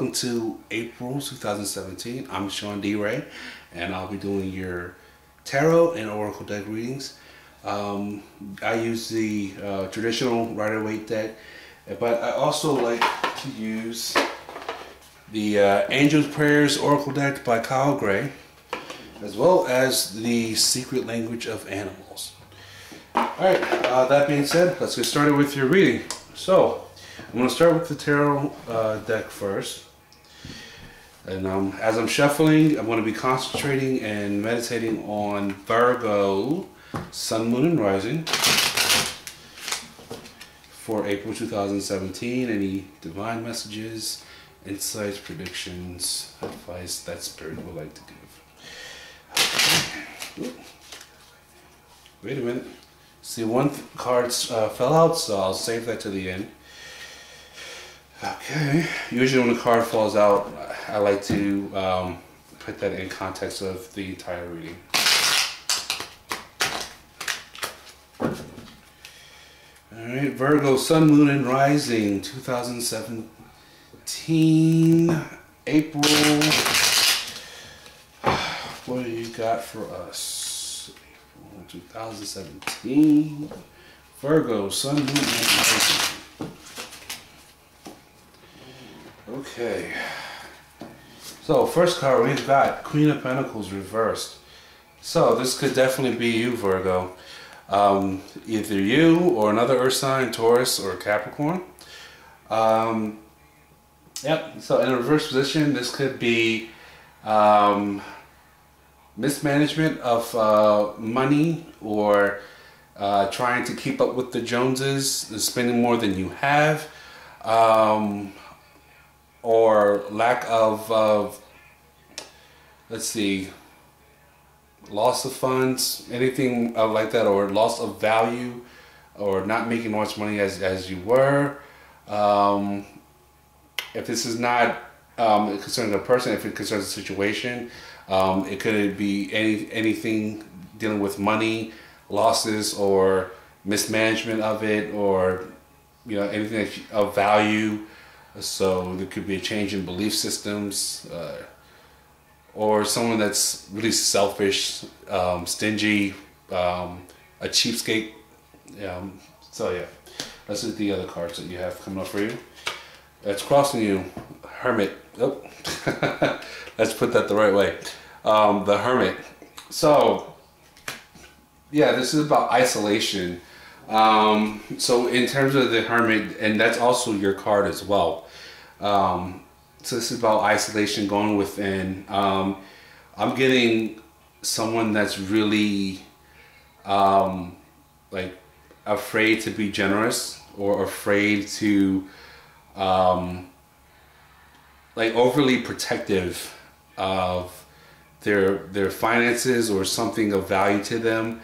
welcome to April 2017. I'm Shawn DeRay, and I'll be doing your tarot and oracle deck readings. I use the traditional Rider-Waite deck, but I also like to use the Angel's Prayers Oracle deck by Kyle Gray, as well as the Secret Language of Animals. Alright, that being said, let's get started with your reading. So, I'm going to start with the tarot deck first. And as I'm shuffling, I'm going to be concentrating and meditating on Virgo, Sun, Moon, and Rising for April 2017. Any divine messages, insights, predictions, advice that Spirit would like to give. Okay. Wait a minute. See, one card fell out, so I'll save that to the end. Okay. Usually when a card falls out, I like to put that in context of the entire reading. Alright, Virgo, Sun, Moon, and Rising, 2017, April. What do you got for us? April 2017, Virgo, Sun, Moon, and Rising. Okay, so first card we've got Queen of Pentacles reversed. So this could definitely be you, Virgo. Either you or another earth sign, Taurus or Capricorn. Yep, so in a reverse position, this could be mismanagement of money, or trying to keep up with the Joneses and spending more than you have. Or lack of, let's see, loss of funds, anything like that, or loss of value, or not making much money as you were. If this is not concerning a person, if it concerns a situation, it could be anything dealing with money, losses, or mismanagement of it, or anything of value. So there could be a change in belief systems, or someone that's really selfish, stingy, a cheapskate. So yeah, let's look at the other cards that you have coming up for you. That's crossing you, Hermit. Oh, let's put that the right way. The Hermit. So yeah, this is about isolation. So in terms of the Hermit, and that's also your card as well. So this is about isolation, going within. I'm getting someone that's really like afraid to be generous, or afraid to like overly protective of their finances or something of value to them.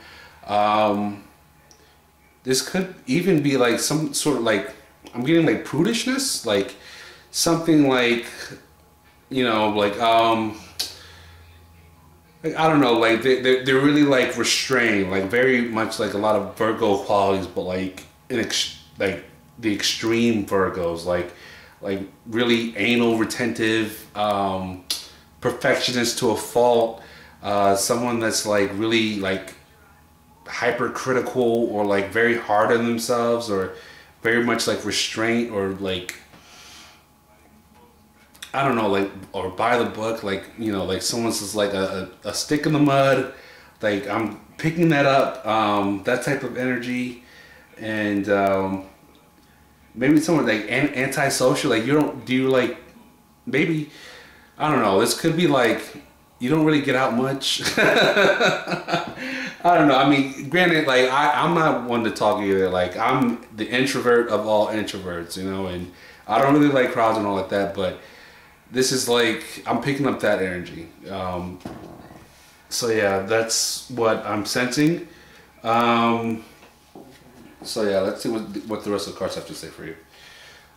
This could even be like some sort of like, I'm getting like prudishness, like something like, like I don't know, like they're really like restrained, like very much like a lot of Virgo qualities, but like like the extreme Virgos, like really anal retentive, perfectionist to a fault, someone that's like really like hypercritical, or like very hard on themselves, or very much like restraint, or like I don't know, like, or by the book, like like someone's just like a stick in the mud, like I'm picking that up, that type of energy. And maybe someone like antisocial, like maybe, I don't know, this could be like you don't really get out much. I don't know. I mean, granted, like I'm not one to talk either. Like I'm the introvert of all introverts, and I don't really like crowds and all like that. But this is like I'm picking up that energy. So yeah, that's what I'm sensing. So yeah, let's see what the rest of the cards have to say for you.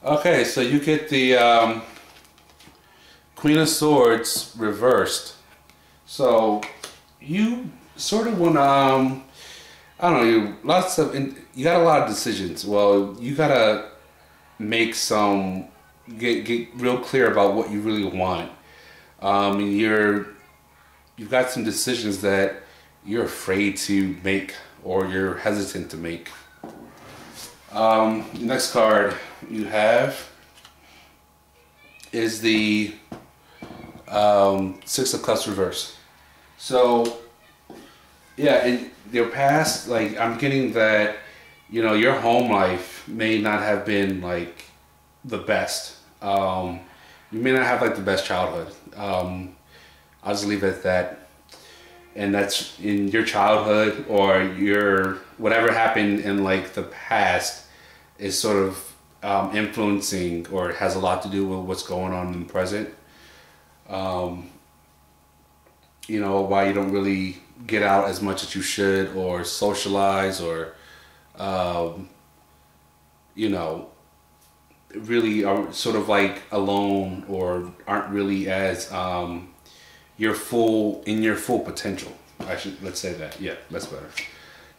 Okay, so you get the Queen of Swords reversed. So you sort of want to, I don't know, you got a lot of decisions. Well, you gotta make some get real clear about what you really want. You've got some decisions that you're afraid to make or you're hesitant to make. Next card you have is the Six of Cups reverse. So yeah, in your past, like I'm getting that, you know, your home life may not have been like the best. You may not have like the best childhood. I'll just leave it at that. And that's in your childhood or your whatever happened in like the past is sort of influencing or has a lot to do with what's going on in the present. You know, why you don't really get out as much as you should or socialize or, you know, really are sort of like alone or aren't really as your full potential. Let's say that. Yeah, that's better.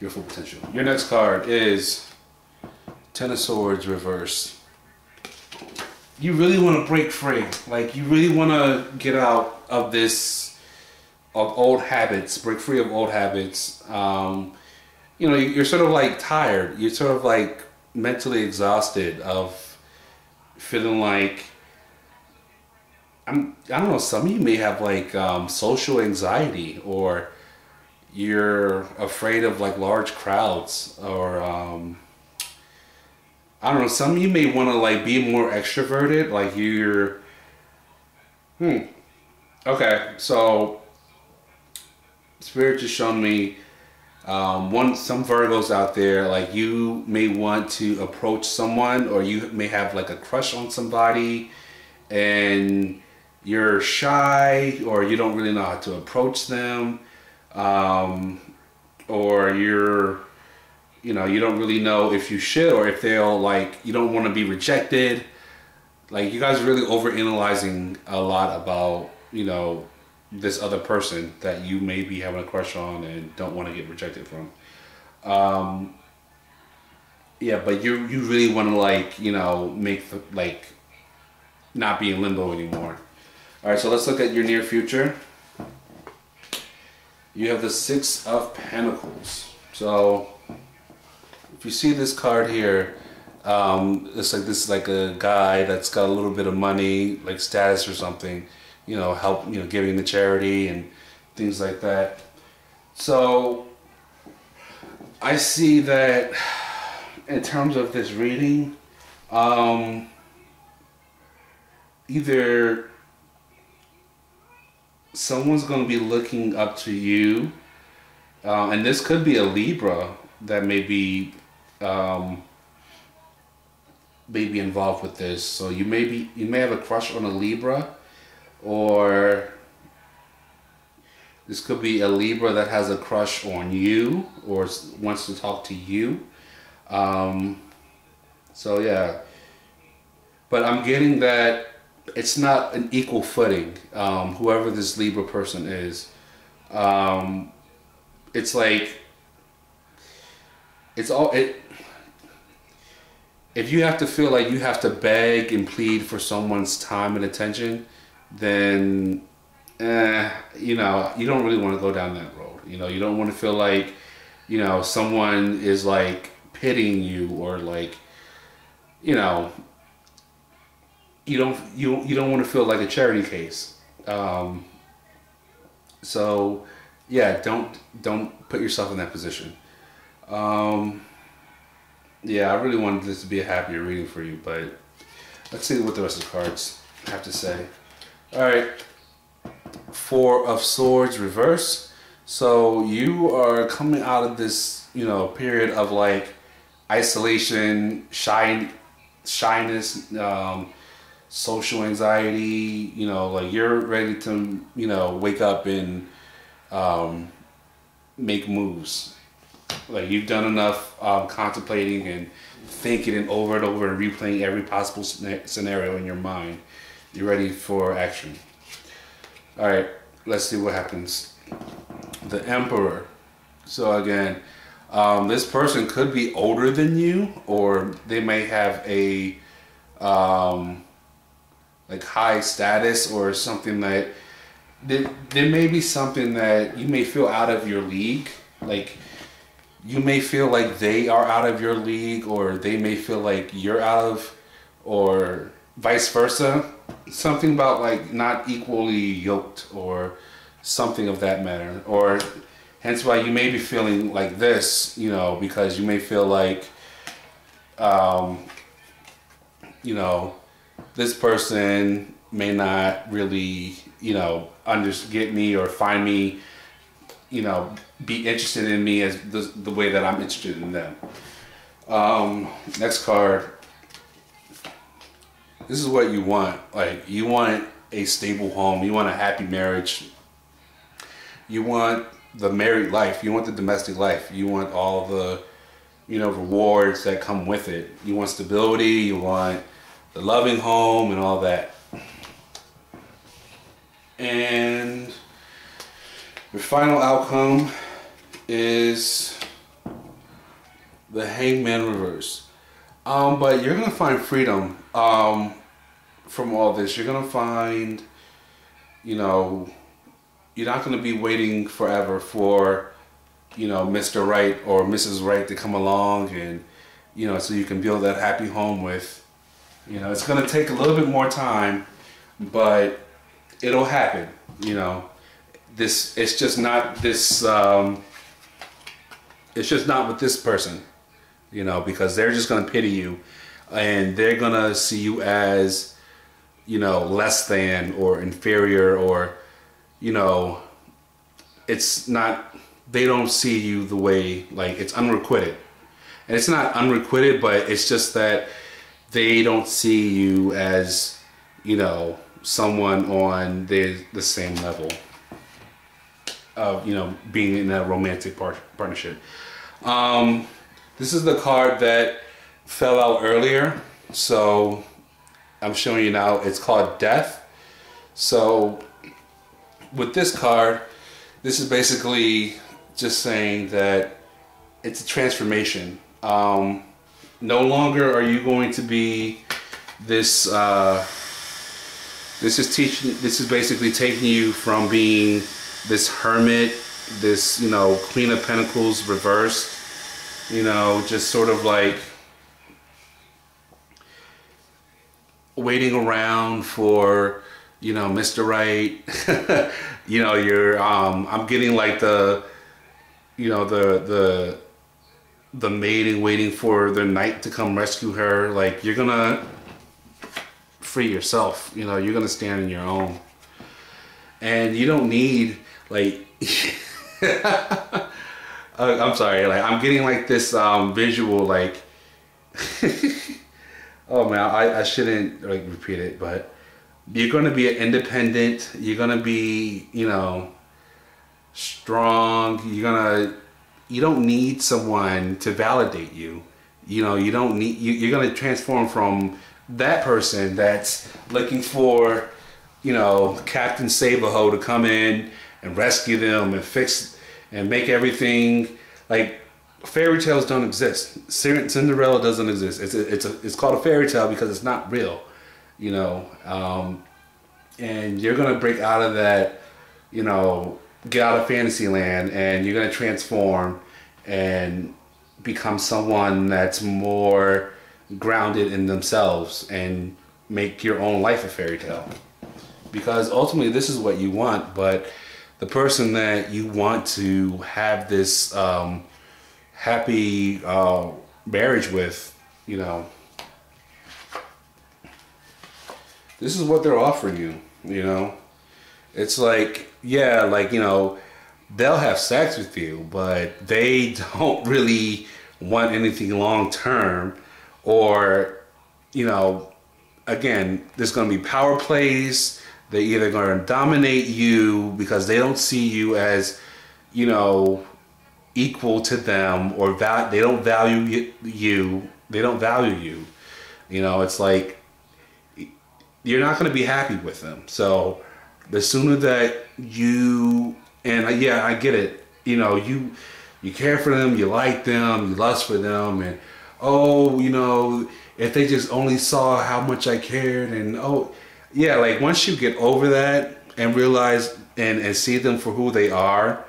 Your full potential. Your next card is Ten of Swords reverse. You really want to break free. Like you really want to get out of of old habits, break free of old habits. You know, you're sort of like tired. You're sort of like mentally exhausted of feeling like, I don't know, some of you may have like social anxiety, or you're afraid of like large crowds, or I don't know, some of you may want to like be more extroverted, like you're, okay, so Spirit just showed me some Virgos out there, like you may want to approach someone, or you may have like a crush on somebody and you're shy, or you don't really know how to approach them, or you don't really know if you should, or if they'll like, you don't want to be rejected. Like you guys are really overanalyzing a lot about, you know, this other person that you may be having a crush on and don't want to get rejected from. Yeah, but you really want to like, you know, make the, like not be in limbo anymore. All right, so let's look at your near future. You have the Six of Pentacles. So if you see this card here, it's like this is like a guy that's got a little bit of money, like status or something, you know, help, you know, giving to charity and things like that. So I see that in terms of this reading, either someone's going to be looking up to you, and this could be a Libra that may be involved with this. So you may have a crush on a Libra, or this could be a Libra that has a crush on you or wants to talk to you. So yeah, but I'm getting that it's not an equal footing. Whoever this Libra person is, it's like if you have to feel like you have to beg and plead for someone's time and attention, then you know, you don't really want to go down that road. You know, you don't want to feel like, you know, someone is like pitying you, or like, you know, you don't want to feel like a charity case. So yeah, don't put yourself in that position. Yeah, I really wanted this to be a happier reading for you, but let's see what the rest of the cards have to say. All right, Four of Swords reverse. So you are coming out of this, you know, period of like isolation, shyness, social anxiety. You know, like you're ready to, you know, wake up and make moves. Like you've done enough contemplating and thinking and over and replaying every possible scenario in your mind. You're ready for action. All right, let's see what happens. The Emperor. So again, this person could be older than you, or they may have a like high status or something that there may be something that you may feel out of your league. Like you may feel like they are out of your league, or they may feel like you're out of, or vice versa. Something about like not equally yoked or something of that matter. Or hence why you may be feeling like this, you know, because you may feel like, you know, this person may not really, you know, get me or find me, you know, be interested in me as the way that I'm interested in them. Next card. This is what you want. Like, you want a stable home. You want a happy marriage. You want the married life. You want the domestic life. You want all the, you know, rewards that come with it. You want stability. You want the loving home and all that. And your final outcome is the Hangman reverse. But you're gonna find freedom from all this. You're gonna find, you know, you're not gonna be waiting forever for, you know, Mr. Right or Mrs. Right to come along and, you know, so you can build that happy home with. You know, it's gonna take a little bit more time, but it'll happen. You know, it's just not this. It's just not with this person. You know, because they're just gonna pity you, and they're gonna see you as, you know, less than or inferior, or, you know, it's not. They don't see you the way, like, it's unrequited, and it's not unrequited, but it's just that they don't see you as, you know, someone on the same level of, you know, being in a romantic partnership. This is the card that fell out earlier, so I'm showing you now. It's called Death. So with this card, this is basically just saying that it's a transformation. No longer are you going to be this. This is basically taking you from being this hermit, this, you know, Queen of Pentacles reversed. You know, just sort of like waiting around for, you know, Mr. Right. You know, you're I'm getting like the, you know, the maiden waiting for the knight to come rescue her. Like, you're gonna free yourself. You know, you're gonna stand on your own, and you don't need like. I'm sorry, like, I'm getting like this visual, like, oh man, I shouldn't like repeat it, but you're gonna be an independent, you're gonna be, you know, strong, you don't need someone to validate you. You know, you don't need, you're gonna transform from that person that's looking for, you know, Captain Saberho to come in and rescue them and fix and make everything. Like, fairy tales don't exist. Cinderella doesn't exist. It's called a fairy tale because it's not real, you know. And you're gonna break out of that, you know, get out of fantasy land, and you're gonna transform and become someone that's more grounded in themselves and make your own life a fairy tale. Because ultimately this is what you want, but the person that you want to have this happy marriage with, you know, this is what they're offering you, you know. It's like, yeah, like, you know, they'll have sex with you, but they don't really want anything long term. Or, you know, again, there's going to be power plays. They're either going to dominate you because they don't see you as, you know, equal to them, or they don't value you. They don't value you. You know, it's like you're not going to be happy with them. So the sooner that you, and yeah, I get it. You know, you care for them, you like them, you lust for them, and oh, you know, if they just only saw how much I cared, and oh, yeah, like once you get over that and realize and see them for who they are,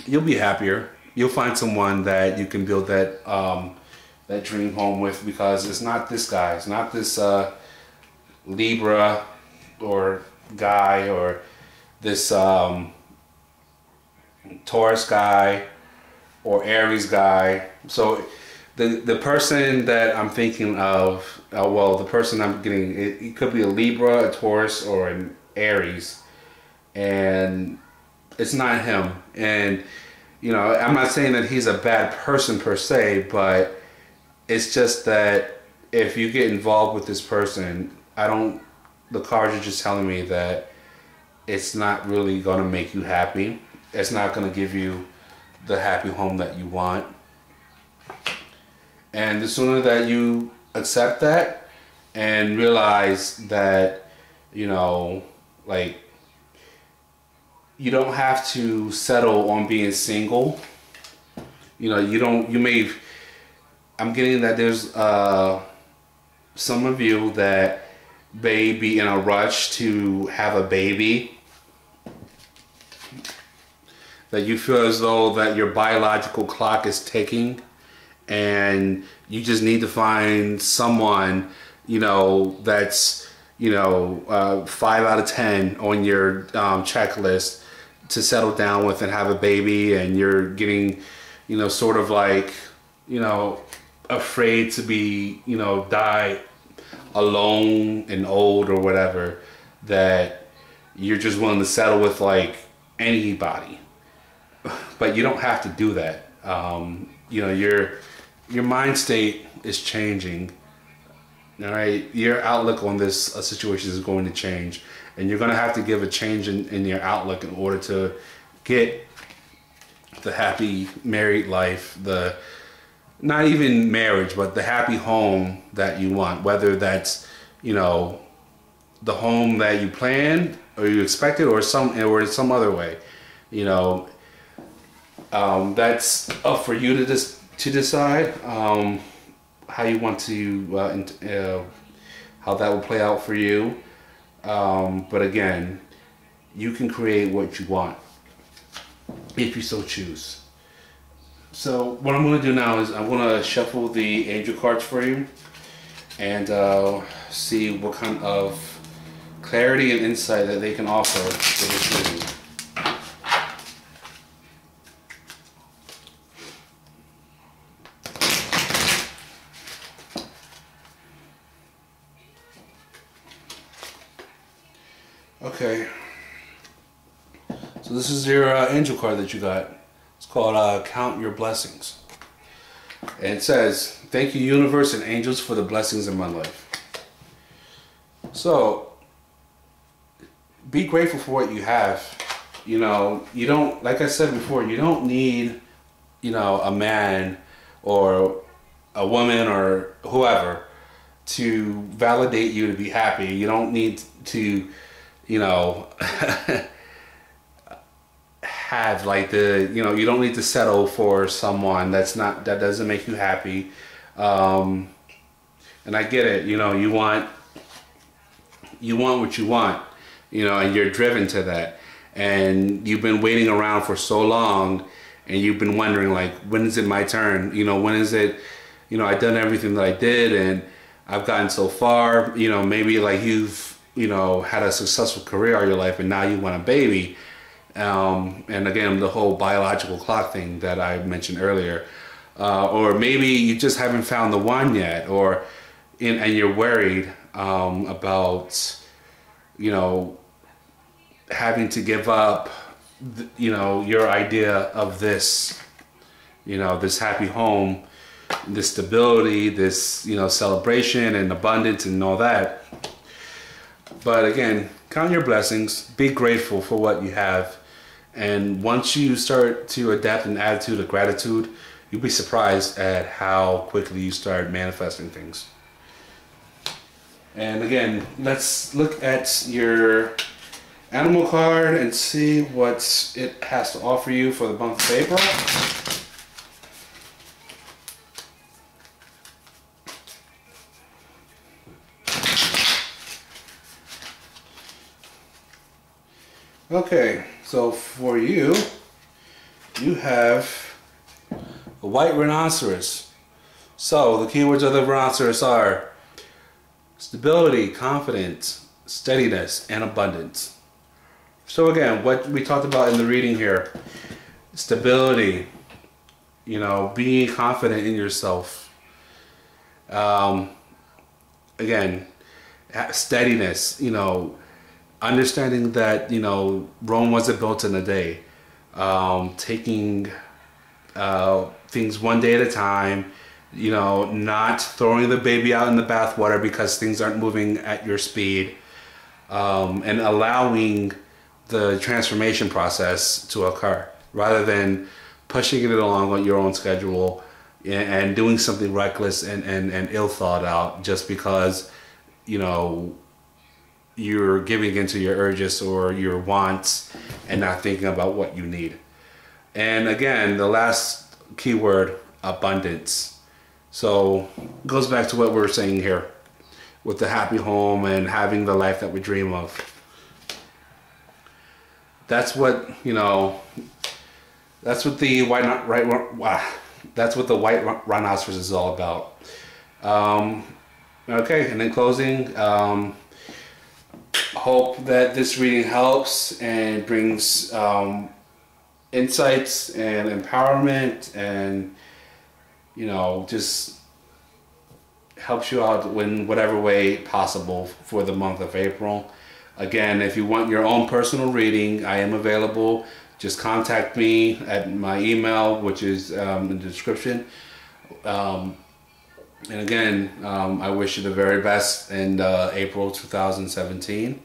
you'll be happier. You'll find someone that you can build that dream home with, because it's not this guy. It's not this Libra or guy, or this Taurus guy or Aries guy. So the person that I'm thinking of, well, the person I'm getting, it could be a Libra, a Taurus, or an Aries, and it's not him. And you know, I'm not saying that he's a bad person per se, but it's just that if you get involved with this person, the cards are just telling me that it's not really going to make you happy. It's not going to give you the happy home that you want. And the sooner that you accept that and realize that, you know, like, you don't have to settle on being single. You know, I'm getting that there's some of you that may be in a rush to have a baby, that you feel as though that your biological clock is ticking and you just need to find someone, you know, that's, you know, 5 out of 10 on your checklist to settle down with and have a baby, and you're getting, you know, sort of like, you know, afraid to be, you know, die alone and old or whatever, that you're just willing to settle with like anybody. But you don't have to do that. You know, your mind state is changing. All right, your outlook on this situation is going to change, and you're going to have to give a change in your outlook in order to get the happy married life, the not even marriage, but the happy home that you want. Whether that's, you know, the home that you planned or you expected, or some other way, you know, that's up for you to decide. How you want to, how that will play out for you. But again, you can create what you want if you so choose. So what I'm going to do now is I'm going to shuffle the angel cards for you and see what kind of clarity and insight that they can offer for this reading. Okay, so this is your angel card that you got. It's called Count Your Blessings. And it says, thank you, universe and angels, for the blessings in my life. So, be grateful for what you have. You know, you don't, like I said before, you don't need, you know, a man or a woman or whoever to validate you to be happy. You don't need to, you know, have like you know, you don't need to settle for someone that doesn't make you happy. And I get it, you know, you want what you want, you know, and you're driven to that. And you've been waiting around for so long, and you've been wondering, like, when is it my turn? You know, when is it, you know, I've done everything that I did and I've gotten so far, you know, maybe like you've, you know, had a successful career all your life and now you want a baby. And again, the whole biological clock thing that I mentioned earlier. Or maybe you just haven't found the one yet, and you're worried about, you know, having to give up, you know, your idea of this, you know, this happy home, this stability, this, you know, celebration and abundance and all that. But again, count your blessings, be grateful for what you have. And once you start to adapt an attitude of gratitude, you'll be surprised at how quickly you start manifesting things. And again, let's look at your animal card and see what it has to offer you for the month of April. Okay, so for you, you have a white rhinoceros. So the keywords of the rhinoceros are stability, confidence, steadiness, and abundance. So again, what we talked about in the reading here, stability, you know, being confident in yourself. Again, steadiness, you know, understanding that, you know, Rome wasn't built in a day. Taking things one day at a time, you know, not throwing the baby out in the bathwater because things aren't moving at your speed, and allowing the transformation process to occur rather than pushing it along on your own schedule and doing something reckless and ill thought out just because, you know, you're giving into your urges or your wants and not thinking about what you need. And again, the last keyword, abundance. So it goes back to what we were saying here with the happy home and having the life that we dream of. That's what, you know, that's what the white rhinoceros is all about. Okay, and in closing, hope that this reading helps and brings insights and empowerment, and, you know, just helps you out in whatever way possible for the month of April. Again, if you want your own personal reading, I am available. Just contact me at my email, which is in the description. And again, I wish you the very best in April 2017.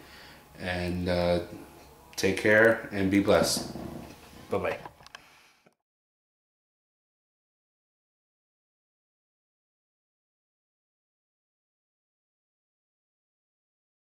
And take care and be blessed. Bye-bye.